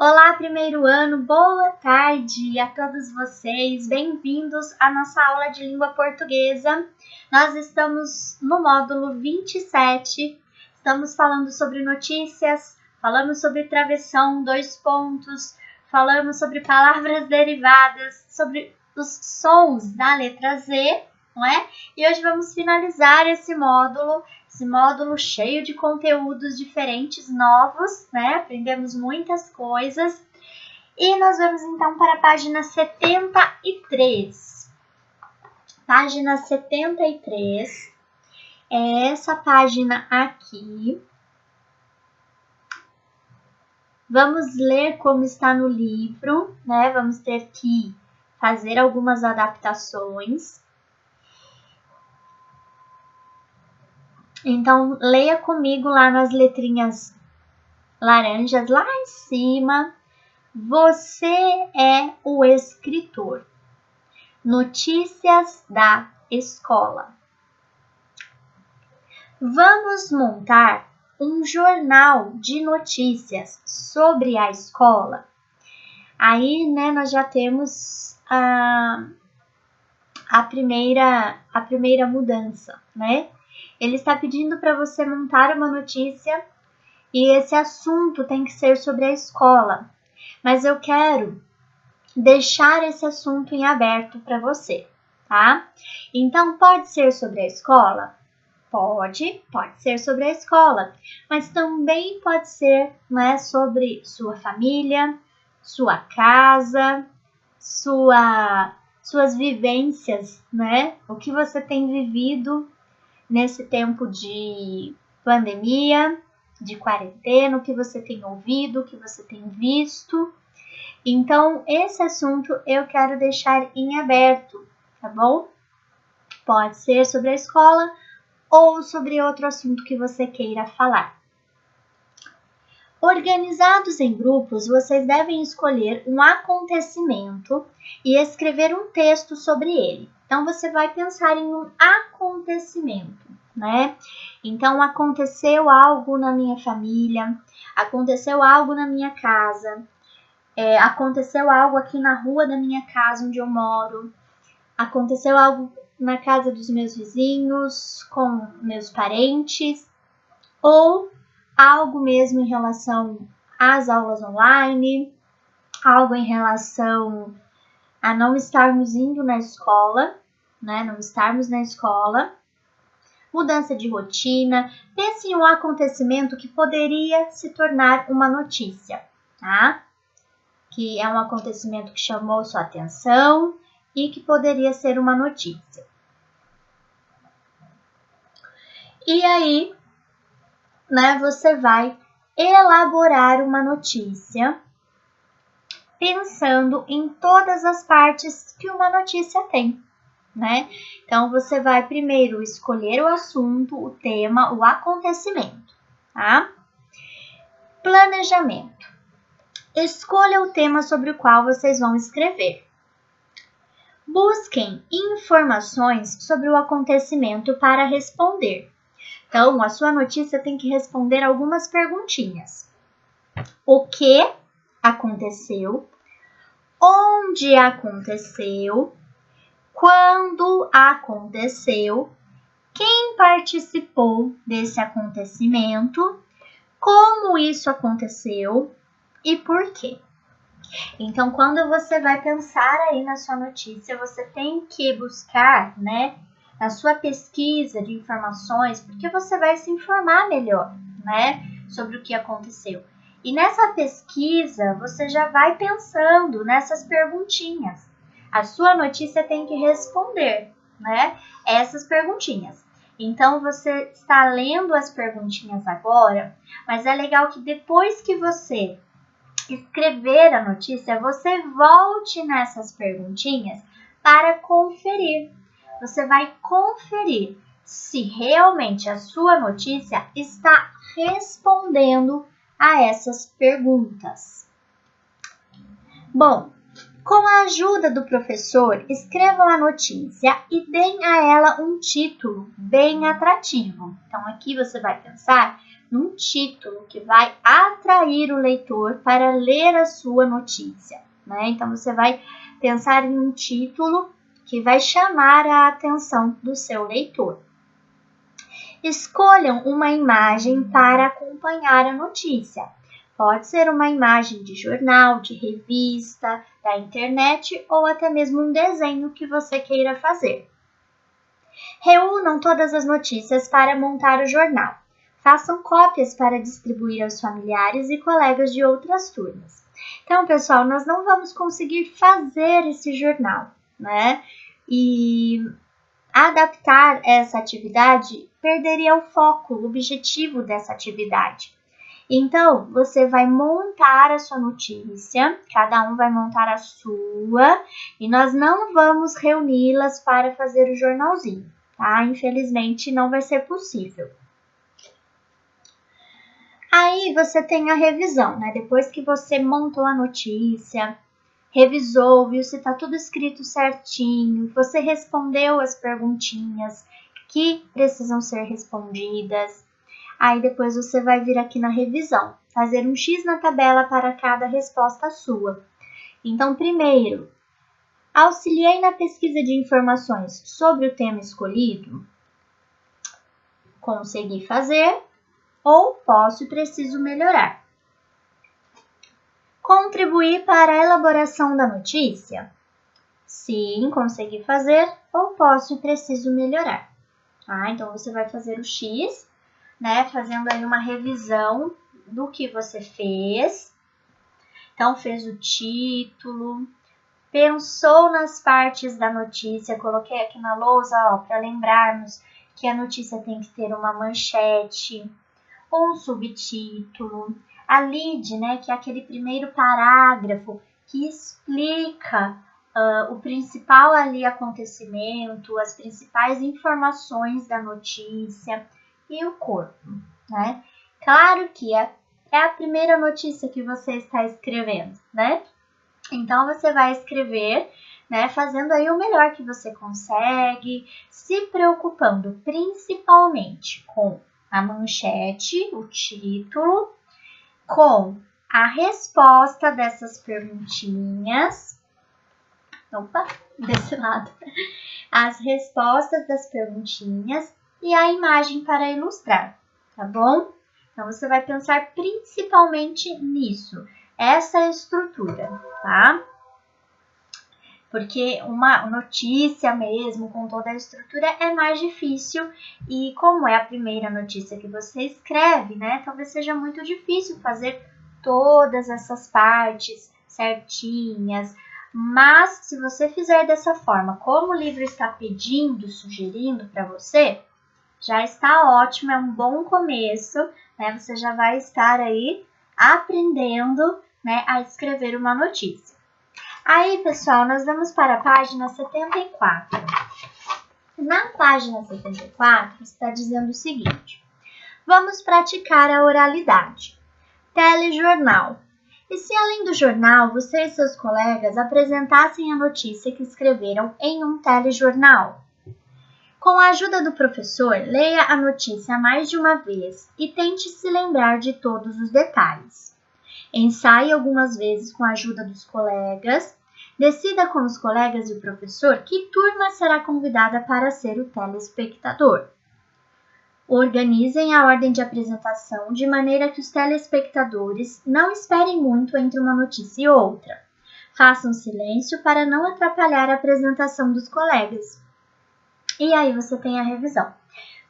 Olá, primeiro ano, boa tarde a todos vocês, bem-vindos à nossa aula de língua portuguesa. Nós estamos no módulo 27, estamos falando sobre notícias, falamos sobre travessão, 2 pontos, falamos sobre palavras derivadas, sobre os sons da letra Z, não é? E hoje vamos finalizar esse módulo cheio de conteúdos diferentes, novos, né? Aprendemos muitas coisas. E nós vamos então para a página 73. Página 73 é essa página aqui. Vamos ler como está no livro, né? Vamos ter que fazer algumas adaptações. Então, leia comigo lá nas letrinhas laranjas, lá em cima. Você é o escritor. Notícias da escola. Vamos montar um jornal de notícias sobre a escola. Aí, né, nós já temos a primeira mudança, né? Ele está pedindo para você montar uma notícia e esse assunto tem que ser sobre a escola. Mas eu quero deixar esse assunto em aberto para você, tá? Então, pode ser sobre a escola? Pode ser sobre a escola, mas também pode ser, né, sobre sua família, sua casa, suas vivências, né? O que você tem vivido nesse tempo de pandemia, de quarentena, o que você tem ouvido, o que você tem visto. Então, esse assunto eu quero deixar em aberto, tá bom? Pode ser sobre a escola ou sobre outro assunto que você queira falar. Organizados em grupos, vocês devem escolher um acontecimento e escrever um texto sobre ele. Então, você vai pensar em um acontecimento, né? Então, aconteceu algo na minha família, aconteceu algo na minha casa, aconteceu algo aqui na rua da minha casa onde eu moro, aconteceu algo na casa dos meus vizinhos, com meus parentes, ou algo mesmo em relação às aulas online, algo em relação a não estarmos indo na escola, né? Não estarmos na escola, mudança de rotina. Pense em um acontecimento que poderia se tornar uma notícia, tá? Que é um acontecimento que chamou sua atenção e que poderia ser uma notícia. E aí, né, você vai elaborar uma notícia pensando em todas as partes que uma notícia tem, né? Então, você vai primeiro escolher o assunto, o tema, o acontecimento, tá? Planejamento. Escolha o tema sobre o qual vocês vão escrever. Busquem informações sobre o acontecimento para responder. Então, a sua notícia tem que responder algumas perguntinhas. O que aconteceu? Onde aconteceu? Quando aconteceu? Quem participou desse acontecimento? Como isso aconteceu? E por quê? Então, quando você vai pensar aí na sua notícia, você tem que buscar, né, na sua pesquisa de informações, porque você vai se informar melhor, né, sobre o que aconteceu. E nessa pesquisa, você já vai pensando nessas perguntinhas. A sua notícia tem que responder, né, essas perguntinhas. Então, você está lendo as perguntinhas agora, mas é legal que depois que você escrever a notícia, você volte nessas perguntinhas para conferir. Você vai conferir se realmente a sua notícia está respondendo a essas perguntas. Bom, com a ajuda do professor, escrevam a notícia e deem a ela um título bem atrativo. Então, aqui você vai pensar num título que vai atrair o leitor para ler a sua notícia, né? Então, você vai pensar em um título que vai chamar a atenção do seu leitor. Escolham uma imagem para acompanhar a notícia. Pode ser uma imagem de jornal, de revista, da internet ou até mesmo um desenho que você queira fazer. Reúnam todas as notícias para montar o jornal. Façam cópias para distribuir aos familiares e colegas de outras turmas. Então, pessoal, nós não vamos conseguir fazer esse jornal, né? E adaptar essa atividade perderia o foco, o objetivo dessa atividade. Então, você vai montar a sua notícia, cada um vai montar a sua, e nós não vamos reuni-las para fazer o jornalzinho, tá? Infelizmente, não vai ser possível. Aí, você tem a revisão, né? Depois que você montou a notícia, revisou, viu se está tudo escrito certinho, você respondeu as perguntinhas que precisam ser respondidas. Aí depois você vai vir aqui na revisão, fazer um X na tabela para cada resposta sua. Então, primeiro, auxiliei na pesquisa de informações sobre o tema escolhido? Consegui fazer ou posso e preciso melhorar? Contribuir para a elaboração da notícia? Sim, consegui fazer ou posso e preciso melhorar. Então, você vai fazer o X, né? Fazendo aí uma revisão do que você fez. Então, fez o título, pensou nas partes da notícia. Coloquei aqui na lousa, para lembrarmos que a notícia tem que ter uma manchete, um subtítulo, a lead, né, que é aquele primeiro parágrafo que explica o principal ali acontecimento, as principais informações da notícia e o corpo, né? Claro que é a primeira notícia que você está escrevendo, né? Então, você vai escrever, né, fazendo aí o melhor que você consegue, se preocupando principalmente com a manchete, o título, com a resposta dessas perguntinhas. Opa, desse lado. As respostas das perguntinhas e a imagem para ilustrar, tá bom? Então, você vai pensar principalmente nisso, essa estrutura, tá? Porque uma notícia mesmo, com toda a estrutura, é mais difícil. E como é a primeira notícia que você escreve, né? Talvez seja muito difícil fazer todas essas partes certinhas. Mas, se você fizer dessa forma, como o livro está pedindo, sugerindo para você, já está ótimo, é um bom começo, né? Você já vai estar aí aprendendo, né, a escrever uma notícia. Aí, pessoal, nós vamos para a página 74. Na página 74, está dizendo o seguinte: vamos praticar a oralidade. Telejornal. E se além do jornal, você e seus colegas apresentassem a notícia que escreveram em um telejornal? Com a ajuda do professor, leia a notícia mais de uma vez e tente se lembrar de todos os detalhes. Ensaie algumas vezes com a ajuda dos colegas. Decida com os colegas e o professor que turma será convidada para ser o telespectador. Organizem a ordem de apresentação de maneira que os telespectadores não esperem muito entre uma notícia e outra. Façam silêncio para não atrapalhar a apresentação dos colegas. E aí você tem a revisão.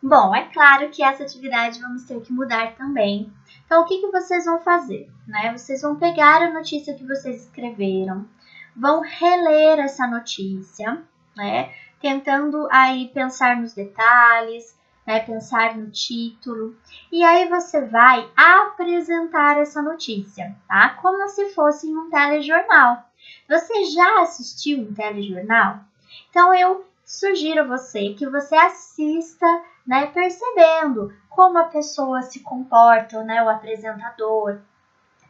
Bom, é claro que essa atividade vamos ter que mudar também. Então, o que vocês vão fazer? Né? Vocês vão pegar a notícia que vocês escreveram, vão reler essa notícia, né? Tentando aí pensar nos detalhes, né? Pensar no título. E aí você vai apresentar essa notícia, tá? Como se fosse em um telejornal. Você já assistiu um telejornal? Então, eu sugiro a você que você assista, né, percebendo como a pessoa se comporta, né, o apresentador,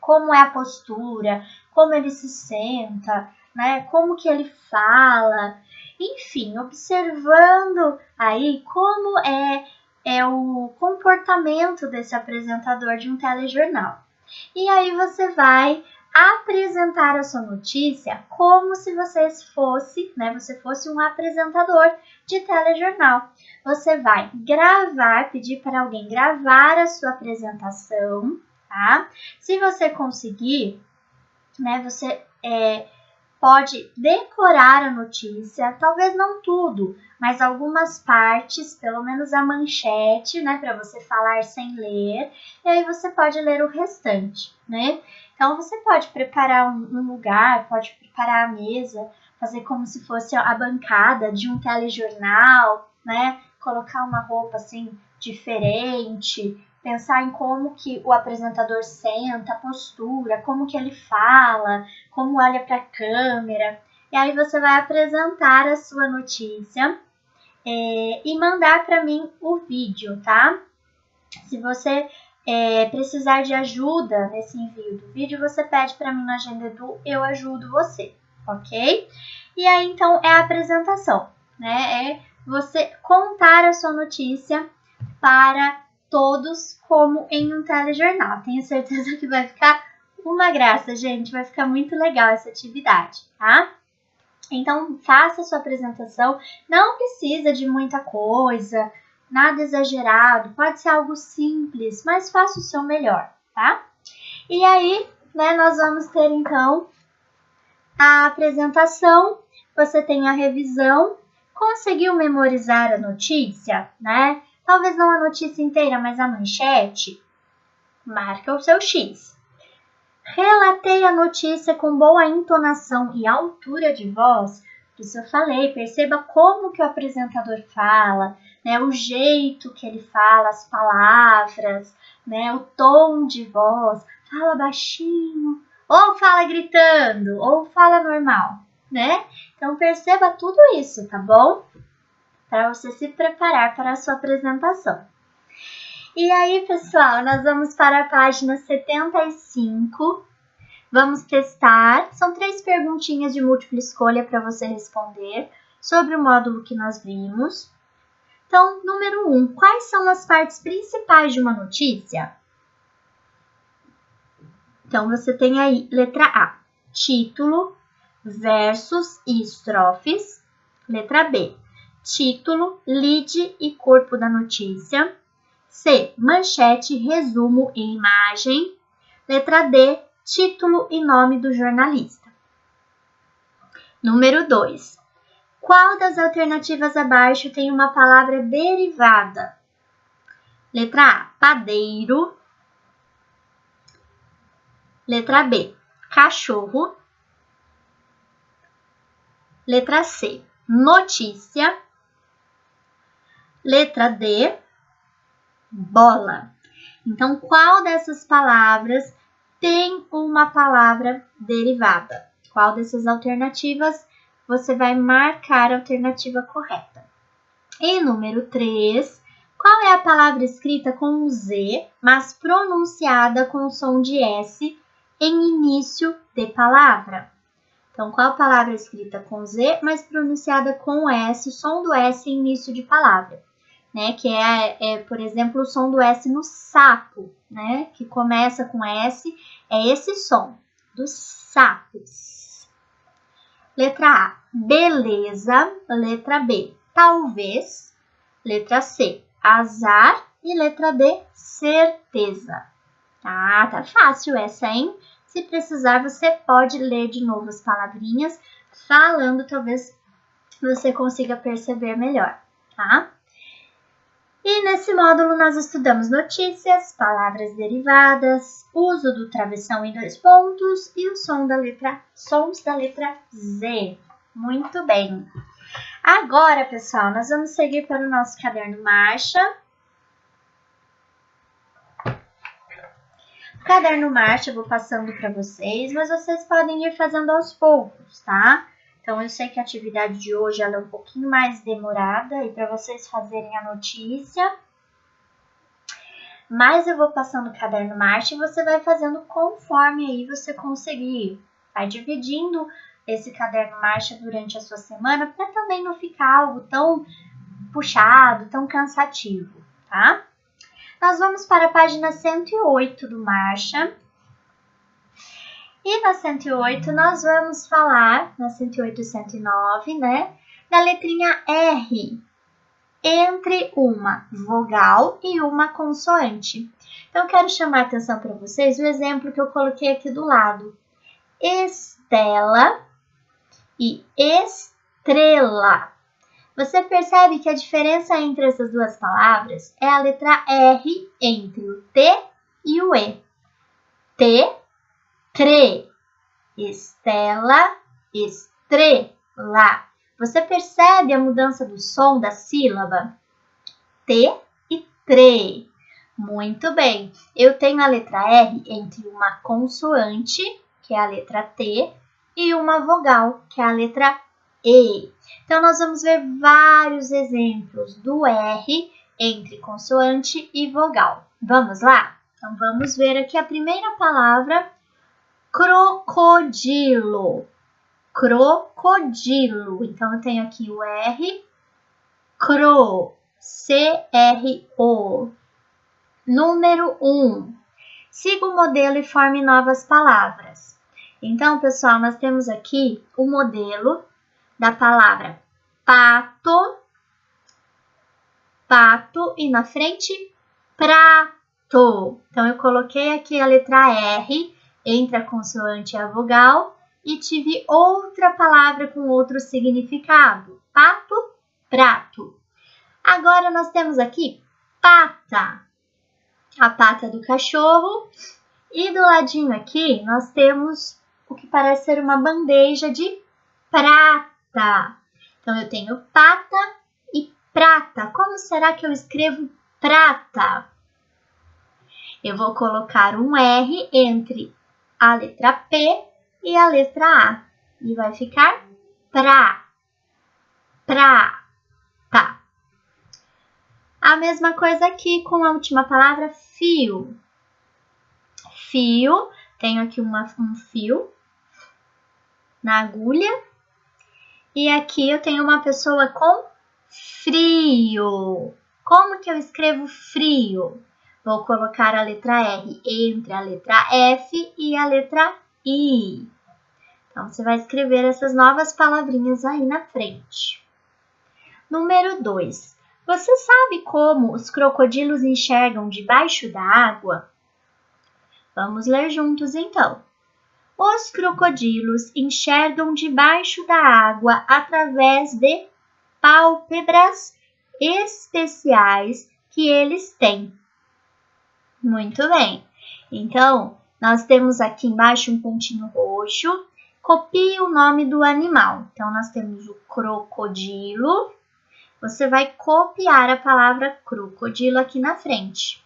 como é a postura, como ele se senta, né, como que ele fala, enfim, observando aí como é é o comportamento desse apresentador de um telejornal. E aí você vai apresentar a sua notícia como se você fosse um apresentador de telejornal. Você vai gravar, pedir para alguém gravar a sua apresentação, tá? Se você conseguir, você pode decorar a notícia, talvez não tudo, mas algumas partes, pelo menos a manchete, para você falar sem ler, e aí você pode ler o restante, Então você pode preparar um lugar, pode preparar a mesa, fazer como se fosse a bancada de um telejornal, Colocar uma roupa assim diferente, pensar em como que o apresentador senta, a postura, como que ele fala, como olha para a câmera. E aí você vai apresentar a sua notícia e mandar para mim o vídeo, tá? Se você precisar de ajuda nesse envio do vídeo, você pede para mim na agenda do Eu Ajudo Você, ok? E aí, então, é a apresentação, É você contar a sua notícia para todos como em um telejornal. Tenho certeza que vai ficar uma graça, gente. Vai ficar muito legal essa atividade, tá? Então, faça a sua apresentação. Não precisa de muita coisa, nada exagerado. Pode ser algo simples, mas faça o seu melhor, tá? E aí, nós vamos ter, então, a apresentação. Você tem a revisão. Conseguiu memorizar a notícia, Talvez não a notícia inteira, mas a manchete. Marca o seu X. Relatei a notícia com boa entonação e altura de voz. Isso eu falei, perceba como que o apresentador fala, o jeito que ele fala, as palavras, o tom de voz. Fala baixinho, ou fala gritando, ou fala normal, Então perceba tudo isso, tá bom? Para você se preparar para a sua apresentação. E aí, pessoal, nós vamos para a página 75. Vamos testar. São 3 perguntinhas de múltipla escolha para você responder sobre o módulo que nós vimos. Então, número 1. Quais são as partes principais de uma notícia? Então, você tem aí, letra A, título, versos e estrofes. Letra B, título, lead e corpo da notícia. C, manchete, resumo e imagem. Letra D, título e nome do jornalista. Número 2. Qual das alternativas abaixo tem uma palavra derivada? Letra A, padeiro. Letra B, cachorro. Letra C, notícia. Letra D, bola. Então, qual dessas palavras tem uma palavra derivada? Qual dessas alternativas você vai marcar a alternativa correta? E número 3, qual é a palavra escrita com um Z, mas pronunciada com o som de S em início de palavra? Então, qual palavra escrita com Z, mas pronunciada com S, o som do S em início de palavra? Que por exemplo, o som do S no sapo, que começa com S, é esse som, dos sapos. Letra A, beleza. Letra B, talvez. Letra C, azar. E letra D, certeza. Tá fácil essa, hein? Se precisar, você pode ler de novo as palavrinhas, falando, talvez você consiga perceber melhor, tá? E nesse módulo nós estudamos notícias, palavras derivadas, uso do travessão em 2 pontos e sons da letra Z. Muito bem. Agora, pessoal, nós vamos seguir para o nosso caderno marcha. O caderno marcha eu vou passando para vocês, mas vocês podem ir fazendo aos poucos, tá? Então, eu sei que a atividade de hoje ela é um pouquinho mais demorada e para vocês fazerem a notícia. Mas eu vou passando o caderno marcha e você vai fazendo conforme aí você conseguir. Vai dividindo esse caderno marcha durante a sua semana para também não ficar algo tão puxado, tão cansativo, tá? Nós vamos para a página 108 do Marcha. E na 108 nós vamos falar, na 108 e 109, né, da letrinha R, entre uma vogal e uma consoante. Então, eu quero chamar a atenção para vocês o exemplo que eu coloquei aqui do lado. Estela e estrela. Você percebe que a diferença entre essas duas palavras é a letra R entre o T e o E. T, tre. Estela, estrela. Você percebe a mudança do som da sílaba? T e tre. Muito bem. Eu tenho a letra R entre uma consoante, que é a letra T, e uma vogal, que é a letra E. Então, nós vamos ver vários exemplos do R entre consoante e vogal. Vamos lá? Então, vamos ver aqui a primeira palavra, crocodilo. Crocodilo. Então, eu tenho aqui o R, cro, C-R-O. Número 1. Siga o modelo e forme novas palavras. Então, pessoal, nós temos aqui o modelo da palavra pato, pato e na frente prato. Então, eu coloquei aqui a letra R entre a consoante e a vogal e tive outra palavra com outro significado. Pato, prato. Agora, nós temos aqui pata, a pata do cachorro. E do ladinho aqui, nós temos o que parece ser uma bandeja de prata. Então, eu tenho pata e prata. Como será que eu escrevo prata? Eu vou colocar um R entre a letra P e a letra A. E vai ficar prata. A mesma coisa aqui com a última palavra, fio. Fio, tenho aqui um fio na agulha. E aqui eu tenho uma pessoa com frio. Como que eu escrevo frio? Vou colocar a letra R entre a letra F e a letra I. Então, você vai escrever essas novas palavrinhas aí na frente. Número 2. Você sabe como os crocodilos enxergam debaixo da água? Vamos ler juntos, então. Os crocodilos enxergam debaixo da água através de pálpebras especiais que eles têm. Muito bem. Então, nós temos aqui embaixo um pontinho roxo. Copie o nome do animal. Então, nós temos o crocodilo. Você vai copiar a palavra crocodilo aqui na frente.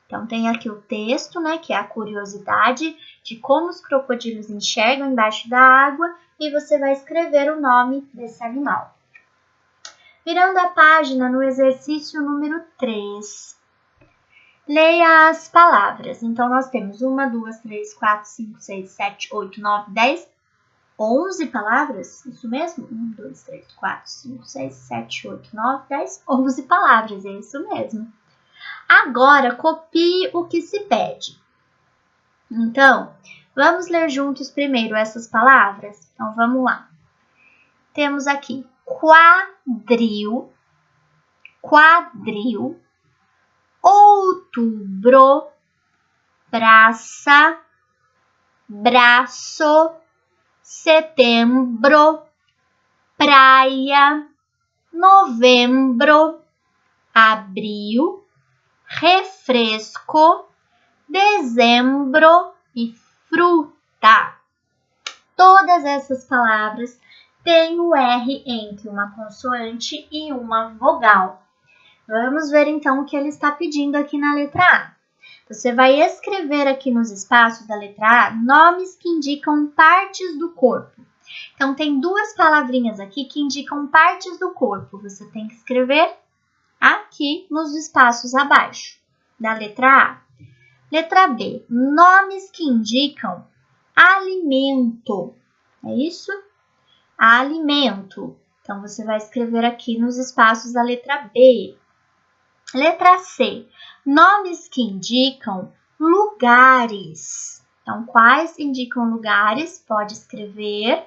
Então, tem aqui o texto, né, que é a curiosidade de como os crocodilos enxergam embaixo da água, e você vai escrever o nome desse animal. Virando a página no exercício número 3, leia as palavras. Então, nós temos 1, 2, 3, 4, 5, 6, 7, 8, 9, 10, 11 palavras, isso mesmo? 1, 2, 3, 4, 5, 6, 7, 8, 9, 10, 11 palavras, é isso mesmo. Agora, copie o que se pede. Então, vamos ler juntos primeiro essas palavras? Então, vamos lá. Temos aqui quadril, quadril, outubro, praça, braço, setembro, praia, novembro, abril, refresco, dezembro e fruta. Todas essas palavras têm o R entre uma consoante e uma vogal. Vamos ver então o que ele está pedindo aqui na letra A. Você vai escrever aqui nos espaços da letra A nomes que indicam partes do corpo. Então, tem duas palavrinhas aqui que indicam partes do corpo. Você tem que escrever aqui nos espaços abaixo da letra A. Letra B, nomes que indicam alimento. É isso? Alimento. Então, você vai escrever aqui nos espaços da letra B. Letra C. Nomes que indicam lugares. Então, quais indicam lugares? Pode escrever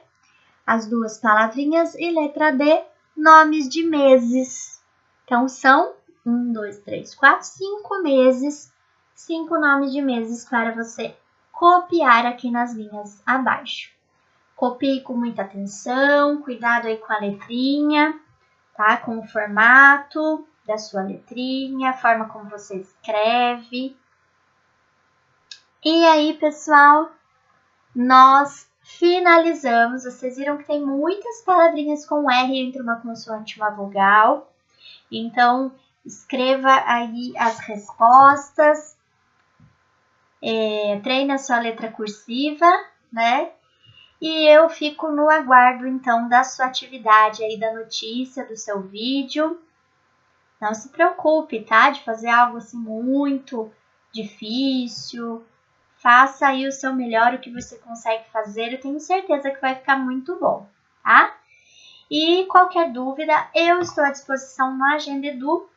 as duas palavrinhas. E letra D. Nomes de meses. Então, são 1, 2, 3, 4, 5 meses. 5 nomes de meses para você copiar aqui nas linhas abaixo. Copie com muita atenção, cuidado aí com a letrinha, tá? Com o formato da sua letrinha, a forma como você escreve. E aí, pessoal, nós finalizamos. Vocês viram que tem muitas palavrinhas com R entre uma consoante e uma vogal. Então, escreva aí as respostas. Treine a sua letra cursiva, né? E eu fico no aguardo, então, da sua atividade aí, da notícia, do seu vídeo. Não se preocupe, tá? De fazer algo assim muito difícil. Faça aí o seu melhor, o que você consegue fazer. Eu tenho certeza que vai ficar muito bom, tá? E qualquer dúvida, eu estou à disposição no Agenda Edu.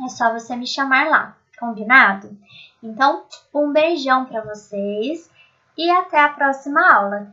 É só você me chamar lá, combinado? Então, um beijão para vocês e até a próxima aula.